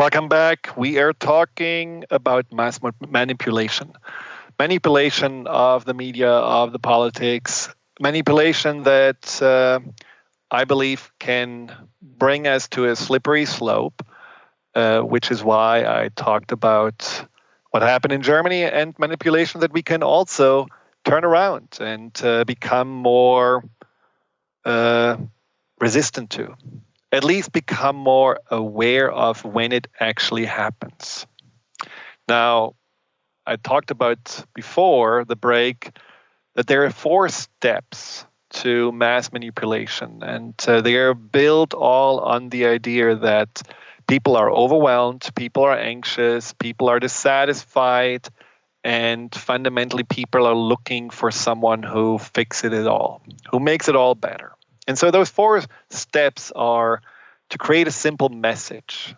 Welcome back. We are talking about mass manipulation. Manipulation of the media, of the politics, manipulation that I believe can bring us to a slippery slope, which is why I talked about what happened in Germany and manipulation that we can also turn around and become more resistant to. At least become more aware of when it actually happens. Now, I talked about before the break that there are 4 steps to mass manipulation, and they are built all on the idea that people are overwhelmed, people are anxious, people are dissatisfied, and fundamentally people are looking for someone who fixes it all, who makes it all better. And so those 4 steps are to create a simple message.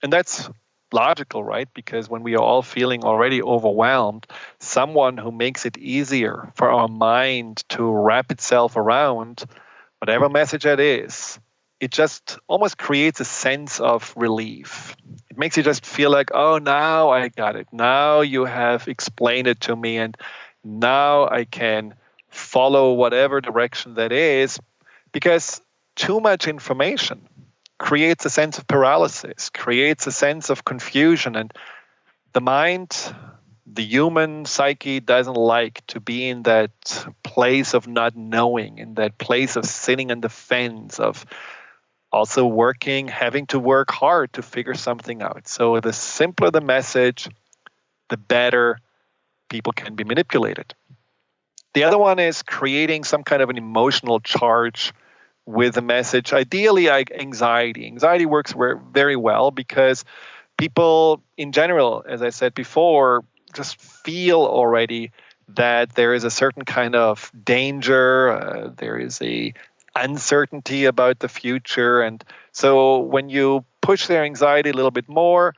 And that's logical, right? Because when we are all feeling already overwhelmed, someone who makes it easier for our mind to wrap itself around whatever message that is, it just almost creates a sense of relief. It makes you just feel like, oh, now I got it. Now you have explained it to me, and now I can follow whatever direction that is. Because too much information creates a sense of paralysis, creates a sense of confusion, and the mind, the human psyche doesn't like to be in that place of not knowing, in that place of sitting on the fence, of also having to work hard to figure something out. So the simpler the message, the better people can be manipulated. The other one is creating some kind of an emotional charge with a message, ideally like anxiety. Anxiety works very well because people in general, as I said before, just feel already that there is a certain kind of danger, there is a uncertainty about the future. And so when you push their anxiety a little bit more,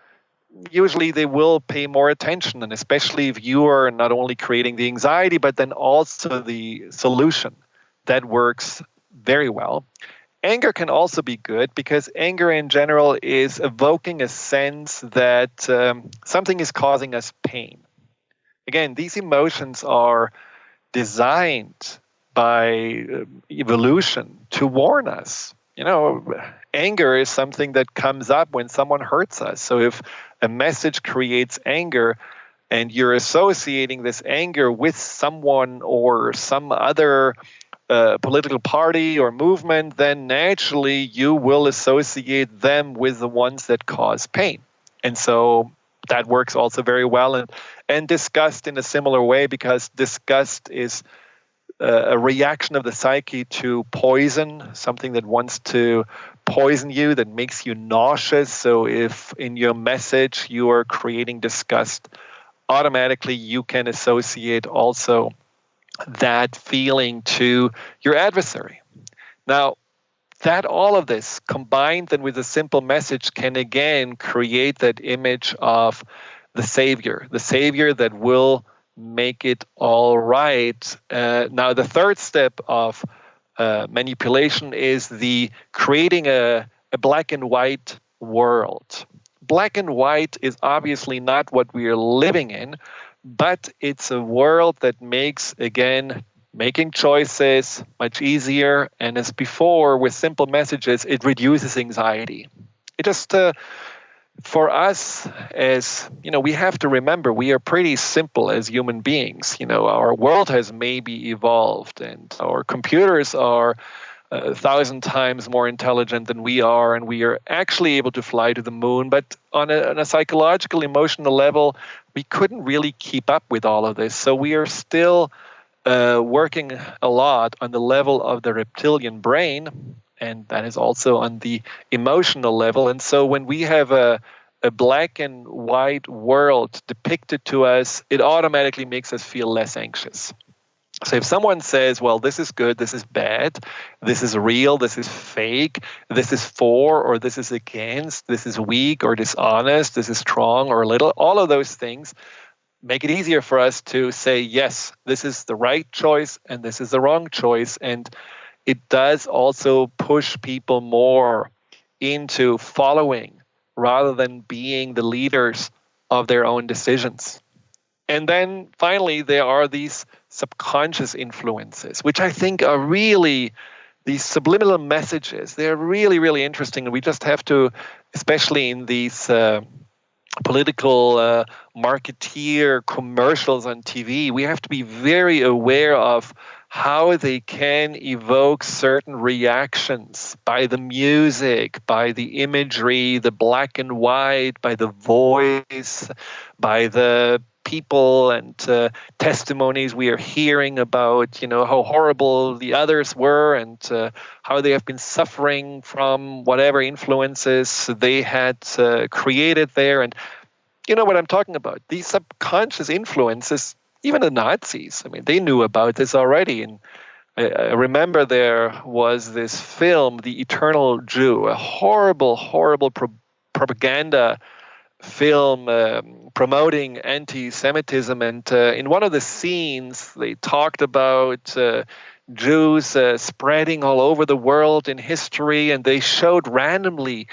usually they will pay more attention. And especially if you are not only creating the anxiety, but then also the solution, that works very well. Anger can also be good because anger in general is evoking a sense that something is causing us pain. Again, these emotions are designed by evolution to warn us. Anger is something that comes up when someone hurts us. So if a message creates anger and you're associating this anger with someone or some other political party or movement, then naturally you will associate them with the ones that cause pain. And so that works also very well. And disgust in a similar way, because disgust is a reaction of the psyche to poison, something that wants to poison you, that makes you nauseous. So if in your message you are creating disgust, automatically you can associate also that feeling to your adversary. Now, that all of this combined then with a simple message can again create that image of the savior that will make it all right. Now, the third step of manipulation is the creating a black and white world. Black and white is obviously not what we are living in, but it's a world that makes, again, making choices much easier. And as before, with simple messages, it reduces anxiety. It just, for us, as we have to remember, we are pretty simple as human beings. Our world has maybe evolved, and our computers are 1,000 times more intelligent than we are, and we are actually able to fly to the moon. But on a psychological, emotional level, we couldn't really keep up with all of this. So we are still working a lot on the level of the reptilian brain, and that is also on the emotional level. And so when we have a black and white world depicted to us, it automatically makes us feel less anxious. So if someone says, well, this is good, this is bad, this is real, this is fake, this is for or this is against, this is weak or dishonest, this is strong or little, all of those things make it easier for us to say, yes, this is the right choice and this is the wrong choice. And it does also push people more into following rather than being the leaders of their own decisions. And then finally, there are these subconscious influences, which I think are really these subliminal messages. They're really, really interesting. And we just have to, especially in these political marketeer commercials on TV, we have to be very aware of how they can evoke certain reactions by the music, by the imagery, the black and white, by the voice, by the people and testimonies we are hearing about, how horrible the others were and how they have been suffering from whatever influences they had created there. And you know what I'm talking about. These subconscious influences, even the Nazis, they knew about this already. And I remember there was this film, The Eternal Jew, a horrible, horrible propaganda film promoting anti-Semitism. And in one of the scenes, they talked about Jews spreading all over the world in history, and they showed randomly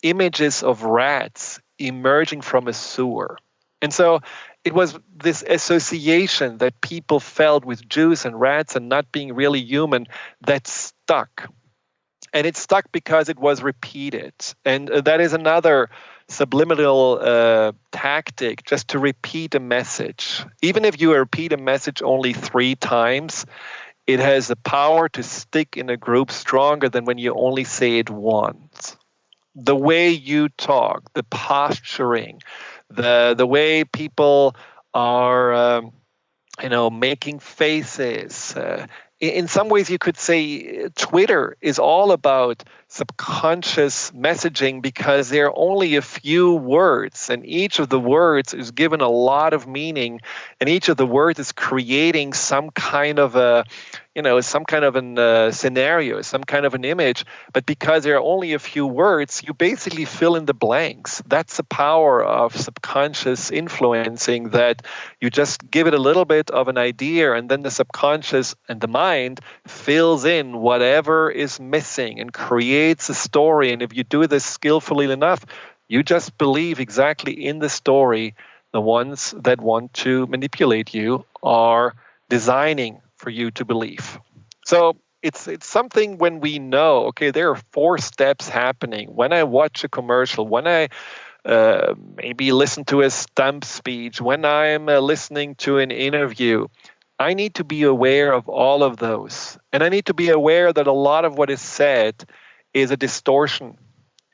images of rats emerging from a sewer. And so it was this association that people felt with Jews and rats and not being really human that stuck. And it stuck because it was repeated. And that is another subliminal tactic, just to repeat a message. Even if you repeat a message only 3 times, it has the power to stick in a group stronger than when you only say it once. The way you talk, the posturing, the way people are, making faces. In some ways, you could say Twitter is all about subconscious messaging because there are only a few words, and each of the words is given a lot of meaning, and each of the words is creating some kind of a, scenario, some kind of an image. But because there are only a few words, you basically fill in the blanks. That's the power of subconscious influencing, that you just give it a little bit of an idea, and then the subconscious and the mind fills in whatever is missing and creates a story. And if you do this skillfully enough, you just believe exactly in the story the ones that want to manipulate you are designing for you to believe. So it's something when we know, okay, there are 4 steps happening. When I watch a commercial, when I maybe listen to a stump speech, when I'm listening to an interview, I need to be aware of all of those. And I need to be aware that a lot of what is said is a distortion,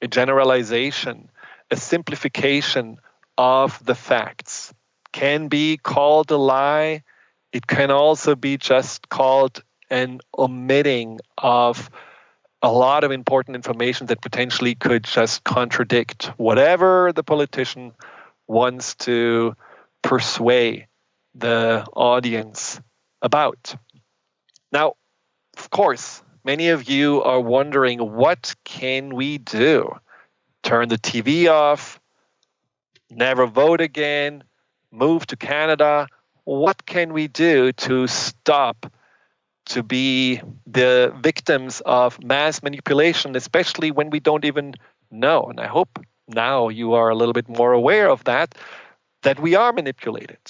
a generalization, a simplification of the facts. Can be called a lie. It can also be just called an omitting of a lot of important information that potentially could just contradict whatever the politician wants to persuade the audience about. Now, of course, many of you are wondering, what can we do? Turn the TV off, never vote again, move to Canada. What can we do to stop to be the victims of mass manipulation, especially when we don't even know? And I hope now you are a little bit more aware of that we are manipulated.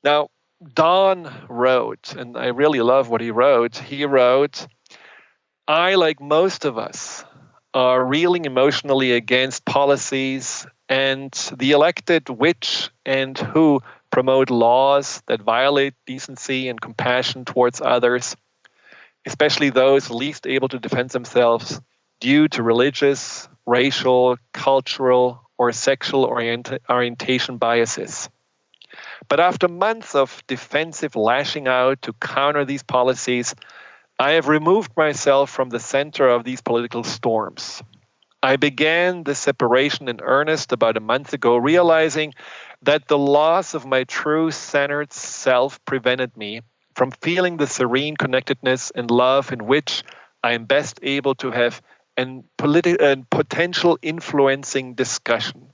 Now, Don wrote, and I really love what he wrote. He wrote, I, like most of us, are reeling emotionally against policies and the elected which and who promote laws that violate decency and compassion towards others, especially those least able to defend themselves due to religious, racial, cultural, or sexual orientation biases. But after months of defensive lashing out to counter these policies, I have removed myself from the center of these political storms. I began this separation in earnest about a month ago, realizing that the loss of my true centered self prevented me from feeling the serene connectedness and love in which I am best able to have a potential influencing discussion.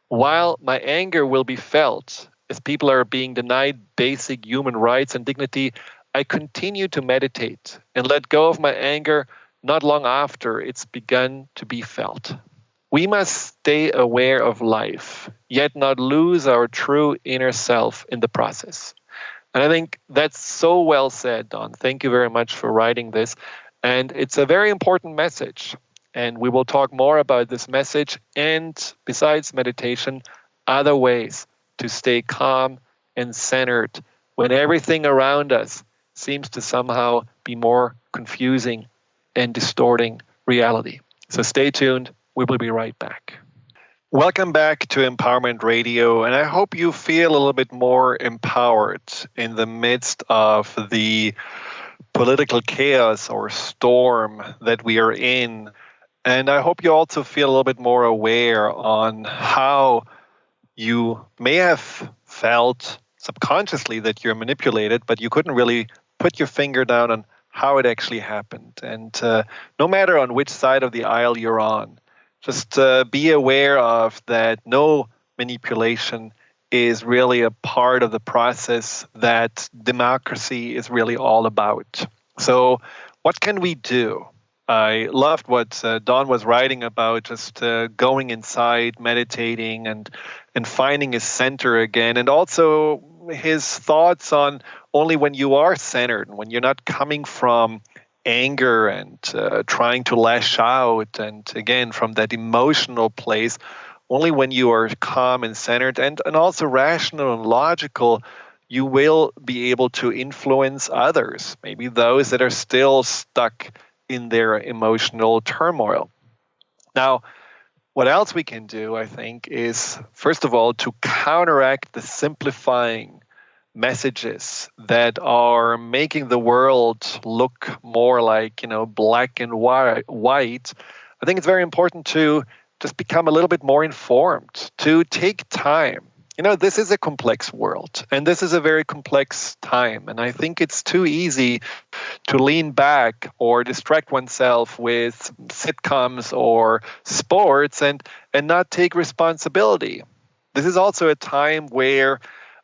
While my anger will be felt as people are being denied basic human rights and dignity, I continue to meditate and let go of my anger not long after it's begun to be felt. We must stay aware of life, yet not lose our true inner self in the process. And I think that's so well said, Don. Thank you very much for writing this. And it's a very important message. And we will talk more about this message and, besides meditation, other ways to stay calm and centered when everything around us seems to somehow be more confusing and distorting reality. So stay tuned. We will be right back. Welcome back to Empowerment Radio, and I hope you feel a little bit more empowered in the midst of the political chaos or storm that we are in. And I hope you also feel a little bit more aware on how you may have felt subconsciously that you're manipulated, but you couldn't really put your finger down on how it actually happened. And no matter on which side of the aisle you're on, just be aware of that no manipulation is really a part of the process that democracy is really all about. So what can we do? I loved what Don was writing about, just going inside, meditating, and finding his center again, and also his thoughts on only when you are centered, when you're not coming from anger and trying to lash out, and again from that emotional place, only when you are calm and centered and also rational and logical, you will be able to influence others, maybe those that are still stuck in their emotional turmoil. Now, what else we can do, I think, is first of all to counteract the simplifying messages that are making the world look more like, black and white. I think it's very important to just become a little bit more informed, to take time. This is a complex world, and this is a very complex time. And I think it's too easy to lean back or distract oneself with sitcoms or sports and not take responsibility. This is also a time where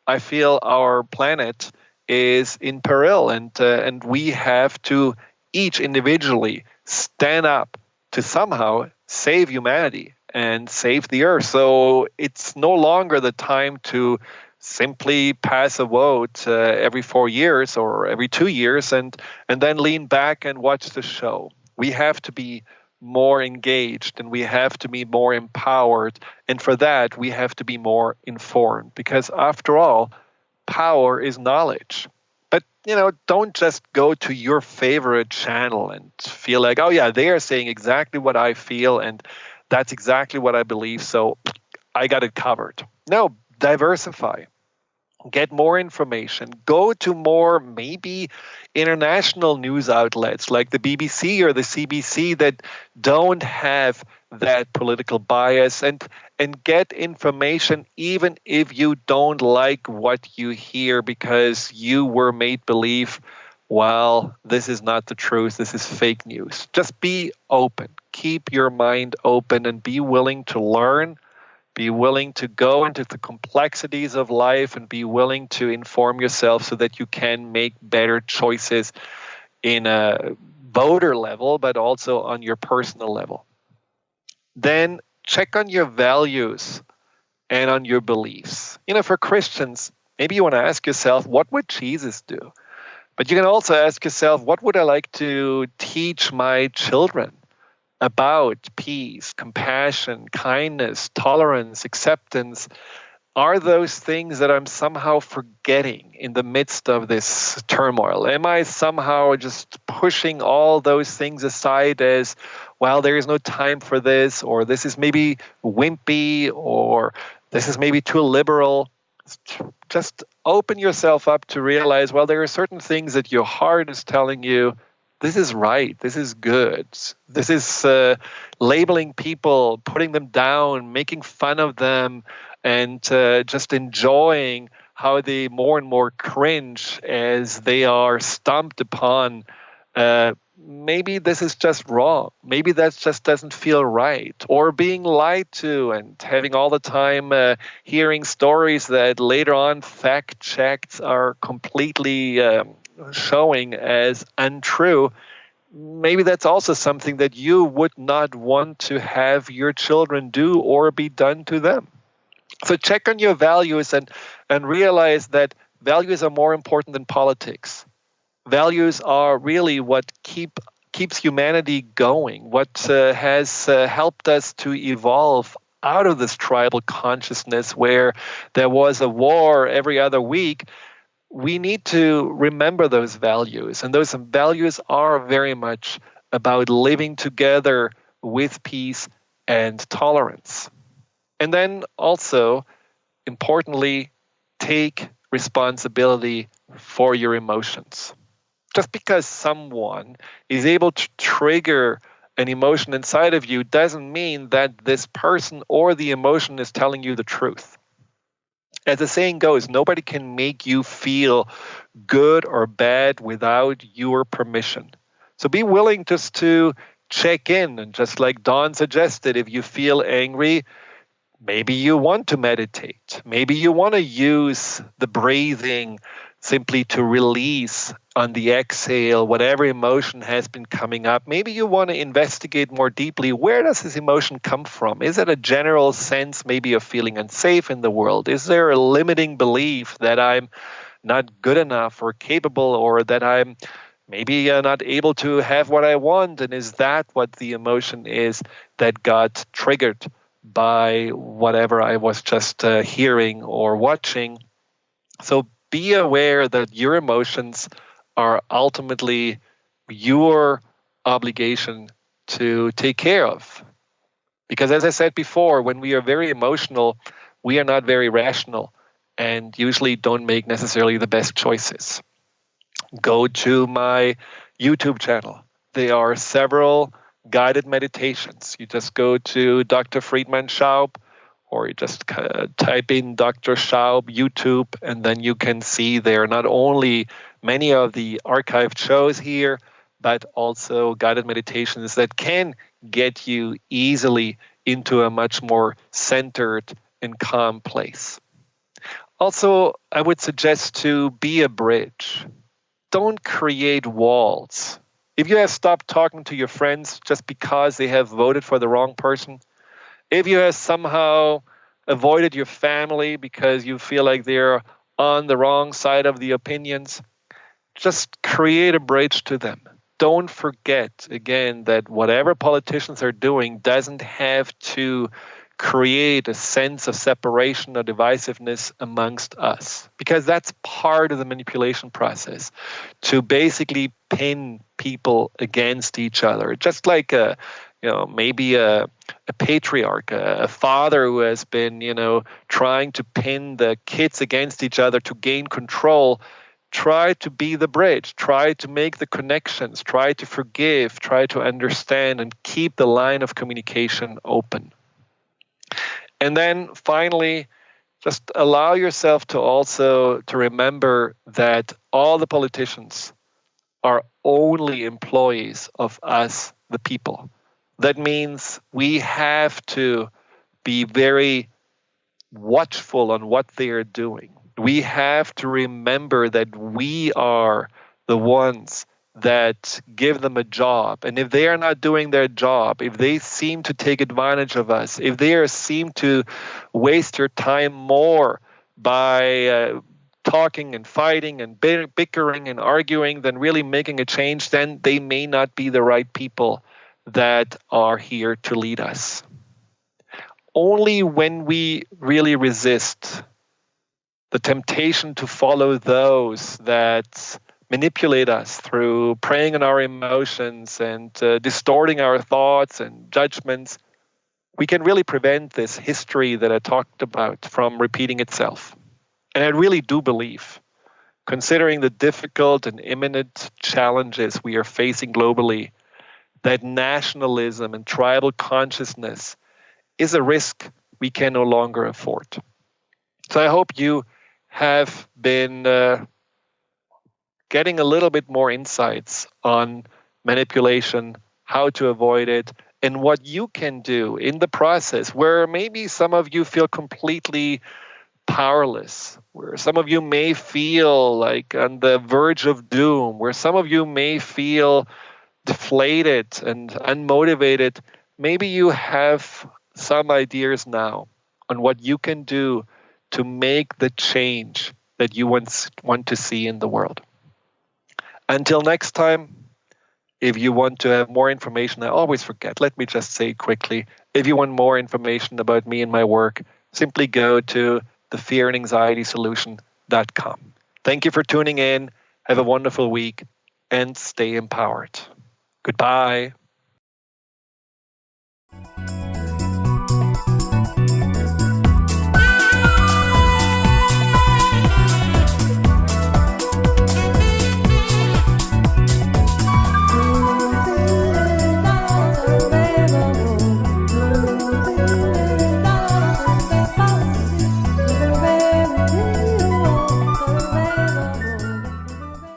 I feel our planet is in peril, and we have to each individually stand up to somehow save humanity and save the earth. So it's no longer the time to simply pass a vote every 4 years or every 2 years and then lean back and watch the show. We have to be more engaged, and we have to be more empowered. And for that, we have to be more informed, because after all, power is knowledge. But, don't just go to your favorite channel and feel like, oh yeah, they are saying exactly what I feel and that's exactly what I believe, so I got it covered. No, diversify. Get more information. Go to more maybe international news outlets like the BBC or the CBC that don't have that political bias, and get information even if you don't like what you hear because you were made believe, well, this is not the truth, this is fake news. Just be open. Keep your mind open and be willing to learn. Be willing to go into the complexities of life and be willing to inform yourself so that you can make better choices in a voter level, but also on your personal level. Then check on your values and on your beliefs. For Christians, maybe you want to ask yourself, what would Jesus do? But you can also ask yourself, what would I like to teach my children about peace, compassion, kindness, tolerance, acceptance? Are those things that I'm somehow forgetting in the midst of this turmoil? Am I somehow just pushing all those things aside as, well, there is no time for this, or this is maybe wimpy, or this is maybe too liberal? Just open yourself up to realize, well, there are certain things that your heart is telling you, this is right, this is good. This is labeling people, putting them down, making fun of them, and just enjoying how they more and more cringe as they are stomped upon. Maybe this is just wrong. Maybe that just doesn't feel right. Or being lied to and having all the time hearing stories that later on fact-checked are completely showing as untrue. maybe that's also something that you would not want to have your children do or be done to them. So check on your values and realize that values are more important than politics. Values are really what keeps humanity going, what has helped us to evolve out of this tribal consciousness where there was a war every other week. We need to remember those values, and those values are very much about living together with peace and tolerance. And then also, importantly, take responsibility for your emotions. Just because someone is able to trigger an emotion inside of you doesn't mean that this person or the emotion is telling you the truth. As the saying goes, nobody can make you feel good or bad without your permission. So be willing just to check in, and just like Dawn suggested, if you feel angry, maybe you want to meditate. Maybe you want to use the breathing simply to release on the exhale whatever emotion has been coming up. Maybe you want to investigate more deeply, where does this emotion come from? Is it a general sense maybe of feeling unsafe in the world? Is there a limiting belief that I'm not good enough or capable, or that I'm maybe not able to have what I want? And is that what the emotion is that got triggered by whatever I was just hearing or watching? So be aware that your emotions are ultimately your obligation to take care of. Because as I said before, when we are very emotional, we are not very rational and usually don't make necessarily the best choices. Go to my YouTube channel. There are several guided meditations. You just go to Dr. Friedemann Schaub, or you just type in Dr. Schaub YouTube, and then you can see there not only many of the archived shows here, but also guided meditations that can get you easily into a much more centered and calm place. Also, I would suggest to be a bridge. Don't create walls. If you have stopped talking to your friends just because they have voted for the wrong person, if you have somehow avoided your family because you feel like they're on the wrong side of the opinions, just create a bridge to them. Don't forget, again, that whatever politicians are doing doesn't have to create a sense of separation or divisiveness amongst us, because that's part of the manipulation process, to basically pin people against each other. Just like maybe a patriarch, a father who has been, trying to pin the kids against each other to gain control. Try to be the bridge, try to make the connections, try to forgive, try to understand, and keep the line of communication open. And then finally, just allow yourself to remember that all the politicians are only employees of us, the people. That means we have to be very watchful on what they are doing. We have to remember that we are the ones that give them a job. And if they are not doing their job, if they seem to take advantage of us, if they seem to waste your time more by talking and fighting and bickering and arguing than really making a change, then they may not be the right people that are here to lead us. Only when we really resist the temptation to follow those that manipulate us through preying on our emotions and distorting our thoughts and judgments, we can really prevent this history that I talked about from repeating itself. And I really do believe, considering the difficult and imminent challenges we are facing globally, that nationalism and tribal consciousness is a risk we can no longer afford. So I hope you have been getting a little bit more insights on manipulation, how to avoid it, and what you can do in the process, where maybe some of you feel completely powerless, where some of you may feel like on the verge of doom, where some of you may feel deflated and unmotivated, maybe you have some ideas now on what you can do to make the change that you want to see in the world. Until next time, if you want to have more information, I always forget, let me just say quickly, if you want more information about me and my work, simply go to thefearandanxietysolution.com. Thank you for tuning in. Have a wonderful week and stay empowered. Goodbye.